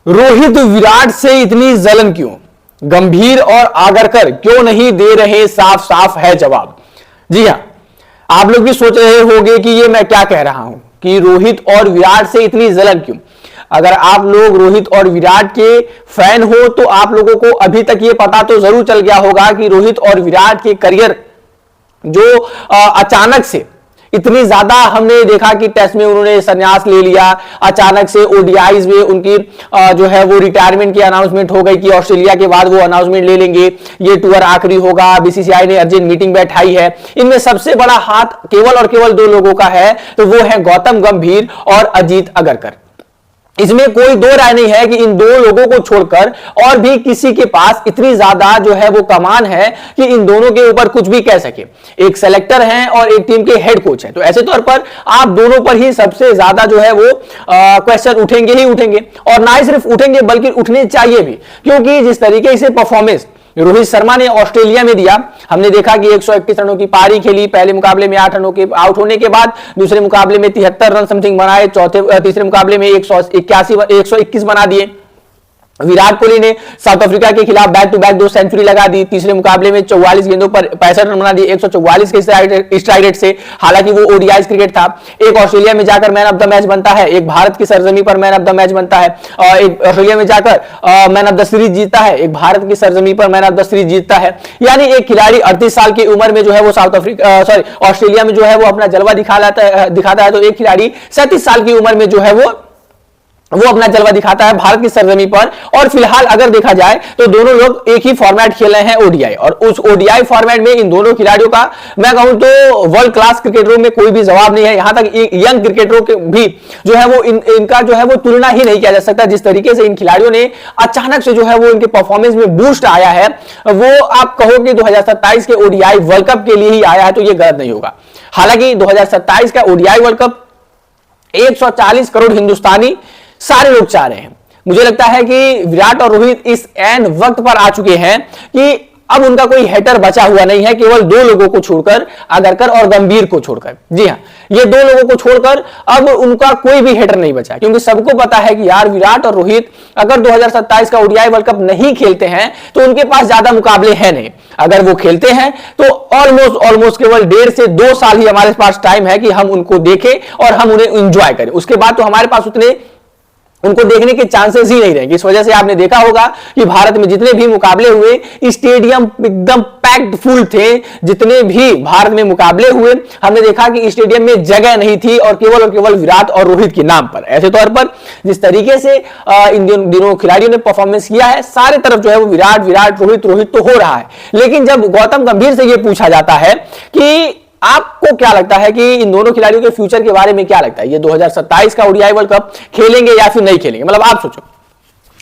रोहित विराट से इतनी जलन क्यों? गंभीर और आगरकर क्यों नहीं दे रहे साफ साफ है जवाब। जी हां, आप लोग भी सोच रहे होंगे कि ये मैं क्या कह रहा हूं कि रोहित और विराट से इतनी जलन क्यों। अगर आप लोग रोहित और विराट के फैन हो तो आप लोगों को अभी तक ये पता तो जरूर चल गया होगा कि रोहित और विराट के करियर जो अचानक से इतनी ज्यादा हमने देखा कि टेस्ट में उन्होंने संन्यास ले लिया, अचानक से ओडीआईज में उनकी जो है वो रिटायरमेंट की अनाउंसमेंट हो गई कि ऑस्ट्रेलिया के बाद वो अनाउंसमेंट ले लेंगे, ये टूर आखिरी होगा। बीसीसीआई ने अर्जेंट मीटिंग बैठाई है। इनमें सबसे बड़ा हाथ केवल और केवल दो लोगों का है, तो वो है गौतम गंभीर और अजीत अगरकर। इसमें कोई दो राय नहीं है कि इन दो लोगों को छोड़कर और भी किसी के पास इतनी ज्यादा जो है वो कमान है कि इन दोनों के ऊपर कुछ भी कह सके। एक सेलेक्टर हैं और एक टीम के हेड कोच हैं, तो ऐसे तौर पर आप दोनों पर ही सबसे ज्यादा जो है वो क्वेश्चन उठेंगे ही उठेंगे, और ना ही सिर्फ उठेंगे बल्कि उठने चाहिए भी, क्योंकि जिस तरीके से परफॉर्मेंस रोहित शर्मा ने ऑस्ट्रेलिया में दिया, हमने देखा कि 131 रनों की पारी खेली, पहले मुकाबले में 8 रनों के आउट होने के बाद दूसरे मुकाबले में 73 रन समथिंग बनाए, तीसरे मुकाबले में 121 बना दिए। विराट कोहली ने साउथ अफ्रीका के खिलाफ बैक टू बैक 2 सेंचुरी लगा दी, तीसरे मुकाबले में 44 गेंदों पर 65 रन बना दिए 144 के स्ट्राइक रेट से। हालांकि वो ओडीआई क्रिकेट था। एक ऑस्ट्रेलिया में जाकर मैन ऑफ द मैच बनता है, एक भारत की सरजमी पर मैन ऑफ द मैच बनता है, एक ऑस्ट्रेलिया में जाकर मैन ऑफ द सीरीज जीतता है, एक भारत की सरजमी पर मैन ऑफ द सीरीज जीतता है। यानी एक खिलाड़ी 38 साल की उम्र में जो है वो ऑस्ट्रेलिया में जो है वो अपना जलवा दिखाता है, तो एक खिलाड़ी 37 साल की उम्र में जो है वो अपना जलवा दिखाता है भारत की सरजमी पर। और फिलहाल अगर देखा जाए तो दोनों लोग एक ही फॉर्मेट खेल रहे हैं, ओडीआई, और उस ओडीआई फॉर्मेट में इन दोनों खिलाड़ियों का मैं कहूं तो वर्ल्ड क्लास क्रिकेटरों में कोई भी जवाब नहीं है। यहां तक यंग क्रिकेटरों के भी जो है वो इनका जो है वो तुलना ही नहीं किया जा सकता। जिस तरीके से इन खिलाड़ियों ने अचानक से जो है वो इनके परफॉर्मेंस में बूस्ट आया है, वो आप कहो कि 2027 के ओडीआई वर्ल्ड कप के लिए ही आया है, तो ये गलत नहीं होगा। हालांकि 2027 का ओडीआई वर्ल्ड कप 140 करोड़ हिंदुस्तानी सारे लोग चाह रहे हैं। मुझे लगता है कि विराट और रोहित इस एंड वक्त पर आ चुके हैं कि अब उनका कोई हेटर बचा हुआ नहीं है, केवल दो लोगों को छोड़कर, आगरकर और गंभीर को छोड़कर। जी हां, ये दो लोगों को छोड़कर अब उनका कोई भी हेटर नहीं बचा, क्योंकि सबको पता है कि यार विराट और रोहित अगर 2027 का ओडीआई वर्ल्ड कप नहीं खेलते हैं तो उनके पास ज्यादा मुकाबले हैं नहीं। अगर वो खेलते हैं तो ऑलमोस्ट केवल 1.5 से 2 साल ही हमारे पास टाइम है कि हम उनको देखें और हम उन्हें एंजॉय करें। उसके बाद तो हमारे पास उनको देखने के चांसेस ही नहीं रहेंगे। इस वजह से आपने देखा होगा कि भारत में जितने भी मुकाबले हुए स्टेडियम एकदम पैक्ड फुल थे। जितने भी भारत में मुकाबले हुए हमने देखा कि स्टेडियम में जगह नहीं थी, और केवल विराट और रोहित के नाम पर। ऐसे तौर पर जिस तरीके से इन दोनों खिलाड़ियों ने परफॉर्मेंस किया है, सारे तरफ जो है वो विराट रोहित तो हो रहा है। लेकिन जब गौतम गंभीर से यह पूछा जाता है कि आपको क्या लगता है कि इन दोनों खिलाड़ियों के फ्यूचर के बारे में क्या लगता है, ये 2027 का ओडीआई वर्ल्ड कप खेलेंगे या फिर नहीं खेलेंगे, मतलब आप सोचो।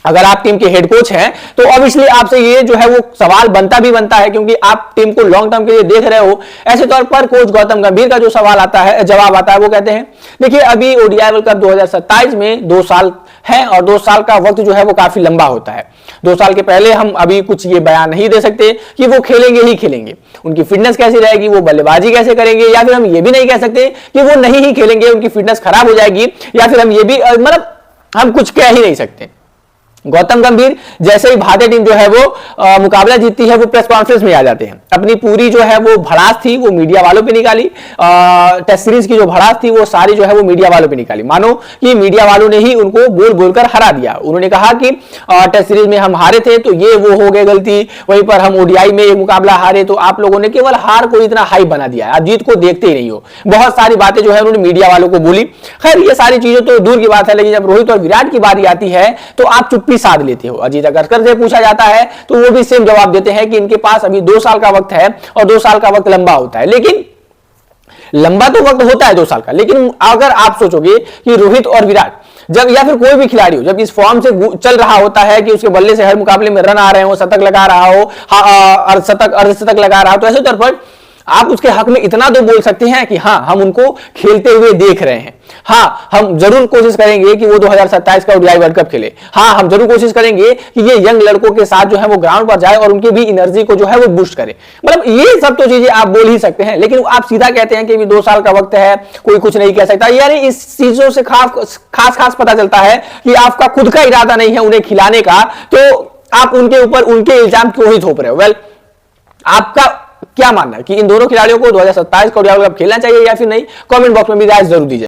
अगर आप टीम के हेड कोच हैं तो ऑब्वियसली आपसे ये जो है वो सवाल बनता है, क्योंकि आप टीम को लॉन्ग टर्म के लिए देख रहे हो। ऐसे तौर पर कोच गौतम गंभीर का जो जवाब आता है वो कहते हैं, देखिए अभी ओडीआई वर्ल्ड कप 2027 में 2 साल है, और 2 साल का वक्त जो है वो काफी लंबा होता है। 2 साल के पहले हम अभी कुछ ये बयान नहीं दे सकते कि वो खेलेंगे ही खेलेंगे, उनकी फिटनेस कैसी रहेगी, वो बल्लेबाजी कैसे करेंगे, या फिर हम ये भी नहीं कह सकते कि वो नहीं ही खेलेंगे, उनकी फिटनेस खराब हो जाएगी, या फिर हम ये भी मतलब हम कुछ कह ही नहीं सकते। गौतम गंभीर जैसे ही भारतीय टीम जो है वो मुकाबला जीतती है, वो प्रेस कॉन्फ्रेंस में आ जाते हैं। अपनी पूरी जो है वो भड़ास थी वो मीडिया वालों पे निकाली। टेस्ट सीरीज की जो भड़ास थी वो सारी जो है वो मीडिया वालों पे निकाली। मानो कि मीडिया वालों ने ही उनको बोल बोलकर हरा दिया। उन्होंने कहा कि टेस्ट सीरीज में हम हारे थे तो ये वो हो गए गलती, वहीं पर हम ओडीआई में एक मुकाबला हारे तो आप लोगों ने केवल हार को इतना हाइप बना दिया है, आप जीत को देखते ही नहीं हो। बहुत सारी बातें जो है उन्होंने मीडिया वालों को बोली। खैर ये सारी चीजें तो दूर की बात है, लेकिन जब रोहित और विराट की बारी आती है तो आप चुप्पी साध लेते हो। अजीत अगरकर से पूछा जाता है तो वो भी सेम जवाब देते हैं कि इनके पास अभी 2 साल का वक्त है, और 2 साल का वक्त लंबा होता है। लेकिन लंबा तो वक्त होता है 2 साल का, लेकिन अगर आप सोचोगे कि रोहित और विराट जब, या फिर कोई भी खिलाड़ी हो, जब इस फॉर्म से चल रहा होता है कि उसके बल्ले से हर मुकाबले में रन आ रहे हो, शतक लगा रहा हो, अर्धशतक लगा रहा हो, तो ऐसे तौर पर आप उसके हक में इतना तो बोल सकते हैं कि हाँ, हम उनको खेलते हुए देख रहे हैं। हाँ, हम जरूर कोशिश करेंगे कि वो 2027 का ओडीआई वर्ल्ड कप खेले। हाँ, हम जरूर कोशिश करेंगे कि ये यंग लड़कों के साथ जो है वो ग्राउंड पर जाए और उनकी भी एनर्जी को जो है वो बूस्ट करे। मतलब ये सब तो चीजें आप बोल ही सकते हैं, लेकिन आप सीधा कहते हैं कि अभी 2 साल का वक्त है, कोई कुछ नहीं कह सकता। यानी इस चीजों से खास पता चलता है कि आपका खुद का इरादा नहीं है उन्हें खिलाने का, तो आप उनके ऊपर उनके इल्जाम क्यों ही थोप रहे हो? वेल, आपका क्या मानना है कि इन दोनों खिलाड़ियों को 2027 का ओडीआई वर्ल्ड कप खेलना चाहिए या फिर नहीं? कमेंट बॉक्स में भी राय जरूर दीजिए।